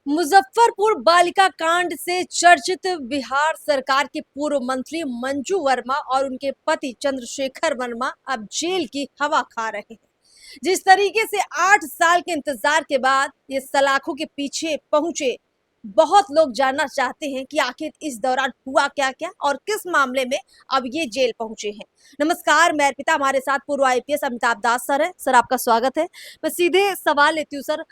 मुजफ्फरपुर बालिका कांड से चर्चित बिहार सरकार के पूर्व मंत्री मंजू वर्मा और उनके पति चंद्रशेखर वर्मा अब जेल की हवा खा रहे हैं। जिस तरीके से 8 साल के इंतजार के बाद ये सलाखों के पीछे पहुंचे, बहुत लोग जानना चाहते हैं कि आखिर इस दौरान हुआ क्या क्या और किस मामले में अब ये जेल पहुंचे हैं। नमस्कार, मैं अर्पिता, हमारे साथ पूर्व आईपीएस अमिताभ दास सर है। सर, आपका स्वागत है। मैं सीधे सवाल लेती हूँ सर,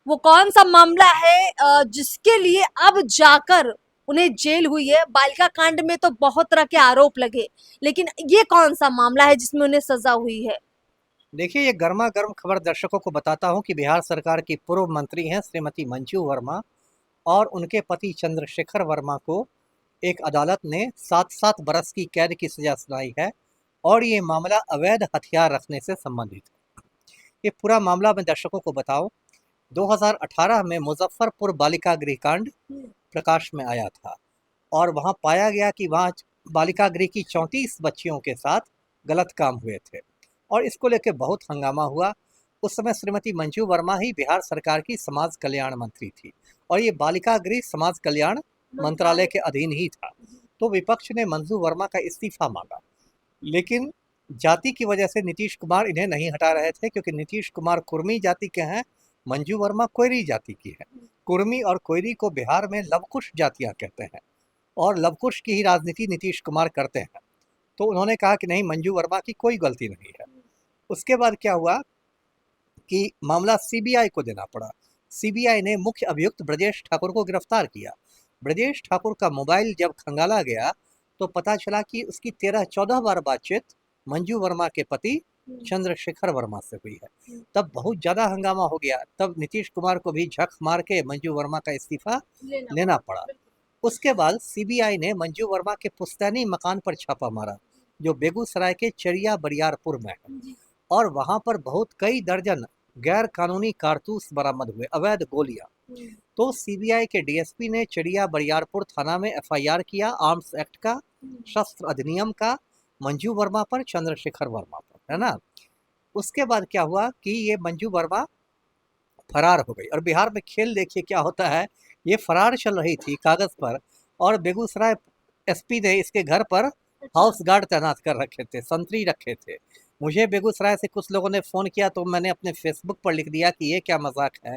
वो कौन सा मामला है जिसके लिए अब जाकर उन्हें जेल हुई है? बालिका कांड में तो बहुत तरह के आरोप लगे, लेकिन ये कौन सा मामला है जिसमें उन्हें सजा हुई है? देखिए, ये गर्मा गर्म खबर दर्शकों को बताता हूं कि बिहार सरकार की पूर्व मंत्री हैं श्रीमती मंजू वर्मा और उनके पति चंद्रशेखर वर्मा को एक अदालत ने 7-7 बरस की कैद की सजा सुनाई है और ये मामला अवैध हथियार रखने से संबंधित है। ये पूरा मामला मैं दर्शकों को बताऊं, 2018 में मुजफ्फरपुर बालिका गृह कांड प्रकाश में आया था और वहां पाया गया कि वहां बालिका गृह की 34 बच्चियों के साथ गलत काम हुए थे और इसको लेकर बहुत हंगामा हुआ। उस समय श्रीमती मंजू वर्मा ही बिहार सरकार की समाज कल्याण मंत्री थी और ये बालिका गृह समाज कल्याण मंत्रालय के अधीन ही था। तो विपक्ष ने मंजू वर्मा का इस्तीफा मांगा, लेकिन जाति की वजह से नीतीश कुमार इन्हें नहीं हटा रहे थे, क्योंकि नीतीश कुमार कुर्मी जाति के हैं, मंजू वर्मा कोयरी जाति की है। कुर्मी और कोयरी को बिहार में लवकुश जातियां कहते हैं और लवकुश की ही राजनीति नीतीश कुमार करते हैं। तो उन्होंने कहा कि नहीं, मंजू वर्मा की कोई गलती नहीं है। उसके बाद क्या हुआ कि मामला सीबीआई को देना पड़ा। सीबीआई ने मुख्य अभियुक्त ब्रजेश ठाकुर को गिरफ्तार किया। ब्रजेश ठाकुर का मोबाइल जब खंगाला गया तो पता चला कि उसकी 13-14 बार बातचीत मंजू वर्मा के पति चंद्रशेखर वर्मा से हुई है। तब बहुत ज़्यादा हंगामा हो गया। तब नीतीश कुमार को भी झक मार के मंजू वर्मा का इस्तीफा लेना पड़ा। उसके बाद सीबीआई ने मंजू वर्मा के पुश्तैनी मकान पर छापा मारा, जो बेगूसराय के चरिया बरियारपुर में है, और वहां पर बहुत कई दर्जन गैर कानूनी कारतूस बरामद हुए, अवैध गोलियां। तो सीबीआई के डीएसपी ने चरिया बरियारपुर थाना में एफआईआर किया, आर्म्स एक्ट का, शस्त्र अधिनियम का, मंजू वर्मा पर, चंद्रशेखर वर्मा पर, है ना। उसके बाद क्या हुआ कि ये मंजू वर्मा फरार हो गई और बिहार में खेल देखिए क्या होता है। ये फरार चल रही थी कागज पर और बेगूसराय एसपी ने इसके घर पर हाउस गार्ड तैनात कर रखे थे, संतरी रखे थे। मुझे बेगूसराय से कुछ लोगों ने फ़ोन किया तो मैंने अपने फेसबुक पर लिख दिया कि ये क्या मजाक है,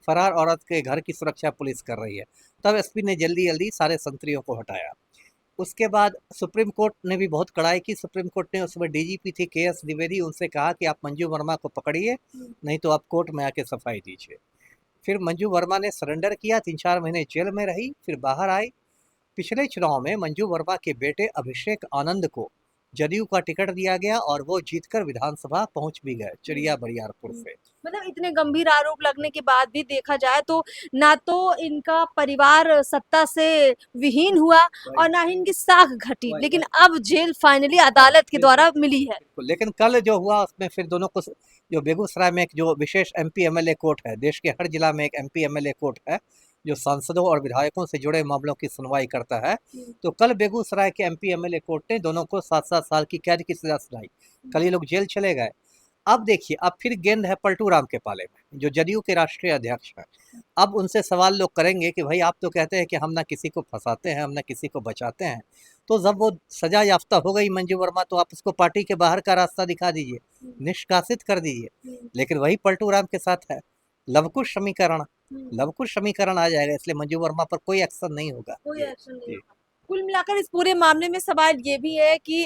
फरार औरत के घर की सुरक्षा पुलिस कर रही है। तब एसपी ने जल्दी जल्दी सारे संतरियों को हटाया। उसके बाद सुप्रीम कोर्ट ने भी बहुत कड़ाई की। सुप्रीम कोर्ट ने, उसमें डीजीपी थे केएस द्विवेदी, उनसे कहा कि आप मंजू वर्मा को पकड़िए, नहीं तो आप कोर्ट में आके सफाई दीजिए। फिर मंजू वर्मा ने सरेंडर किया, 3-4 महीने जेल में रही, फिर बाहर आई। पिछले चुनाव में मंजू वर्मा के बेटे अभिषेक आनंद को जदयू का टिकट दिया गया और वो जीतकर विधानसभा पहुंच भी गए चरिया बरियारपुर से। मतलब इतने गंभीर आरोप लगने के बाद भी देखा जाए तो ना तो इनका परिवार सत्ता से विहीन हुआ और ना ही इनकी साख घटी, लेकिन अब जेल फाइनली अदालत के द्वारा मिली है। लेकिन कल जो हुआ उसमें फिर दोनों को, जो बेगूसराय में एक जो विशेष एमपी एमएलए कोर्ट है, देश के हर जिला में एक एमपी एमएलए कोर्ट है जो सांसदों और विधायकों से जुड़े मामलों की सुनवाई करता है, तो कल बेगूसराय के एमपी एमएलए कोर्ट ने दोनों को 7-7 साल की कैद की सजा सुनाई। कल ये लोग जेल चले गए। अब देखिए, अब फिर गेंद है पलटू राम के पाले में, जो जदयू के राष्ट्रीय अध्यक्ष हैं। अब उनसे सवाल लोग करेंगे कि भाई, आप तो कहते हैं कि हम ना किसी को फंसाते हैं, हम ना किसी को बचाते हैं, तो जब वो सजा याफ्ता हो गई मंजू वर्मा, तो आप उसको पार्टी के बाहर का रास्ता दिखा दीजिए, निष्कासित कर दीजिए। लेकिन वही पलटू राम के साथ है लवकुश समीकरण। लवकुश समीकरण आ जाएगा, इसलिए मंजू वर्मा पर कोई एक्शन नहीं होगा। कोई एक्शन नहीं होगा। कुल मिलाकर इस पूरे मामले में सवाल ये भी है कि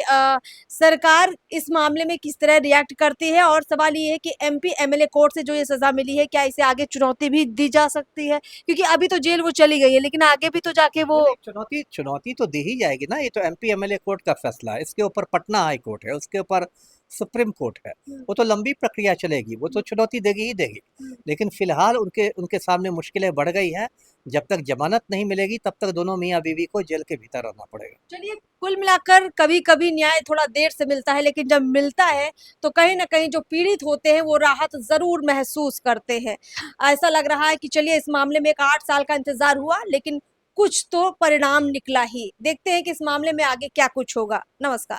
सरकार इस मामले में किस तरह रिएक्ट करती है, और सवाल ये है कि एमपी एमएलए कोर्ट से जो ये सजा मिली है, क्या इसे आगे चुनौती भी दी जा सकती है? क्योंकि अभी तो जेल वो चली गई है, लेकिन आगे भी तो जाके वो चुनौती तो दी ही जाएगी ना। ये तो एमपी एमएलए कोर्ट का फैसला है, इसके ऊपर पटना हाई कोर्ट है, उसके ऊपर सुप्रीम कोर्ट है। वो तो लंबी प्रक्रिया चलेगी, वो तो चुनौती देगी ही देगी। लेकिन फिलहाल उनके उनके सामने मुश्किलें बढ़ गई हैं। जब तक जमानत नहीं मिलेगी तब तक दोनों मियाँ बीवी को जेल के भीतर रहना पड़ेगा। चलिए, कुल मिलाकर कभी कभी न्याय थोड़ा देर से मिलता है, लेकिन जब मिलता है तो कहीं ना कहीं जो पीड़ित होते हैं वो राहत जरूर महसूस करते हैं। ऐसा लग रहा है कि चलिए, इस मामले में एक 8 साल का इंतजार हुआ, लेकिन कुछ तो परिणाम निकला ही। देखते हैं कि इस मामले में आगे क्या कुछ होगा। नमस्कार।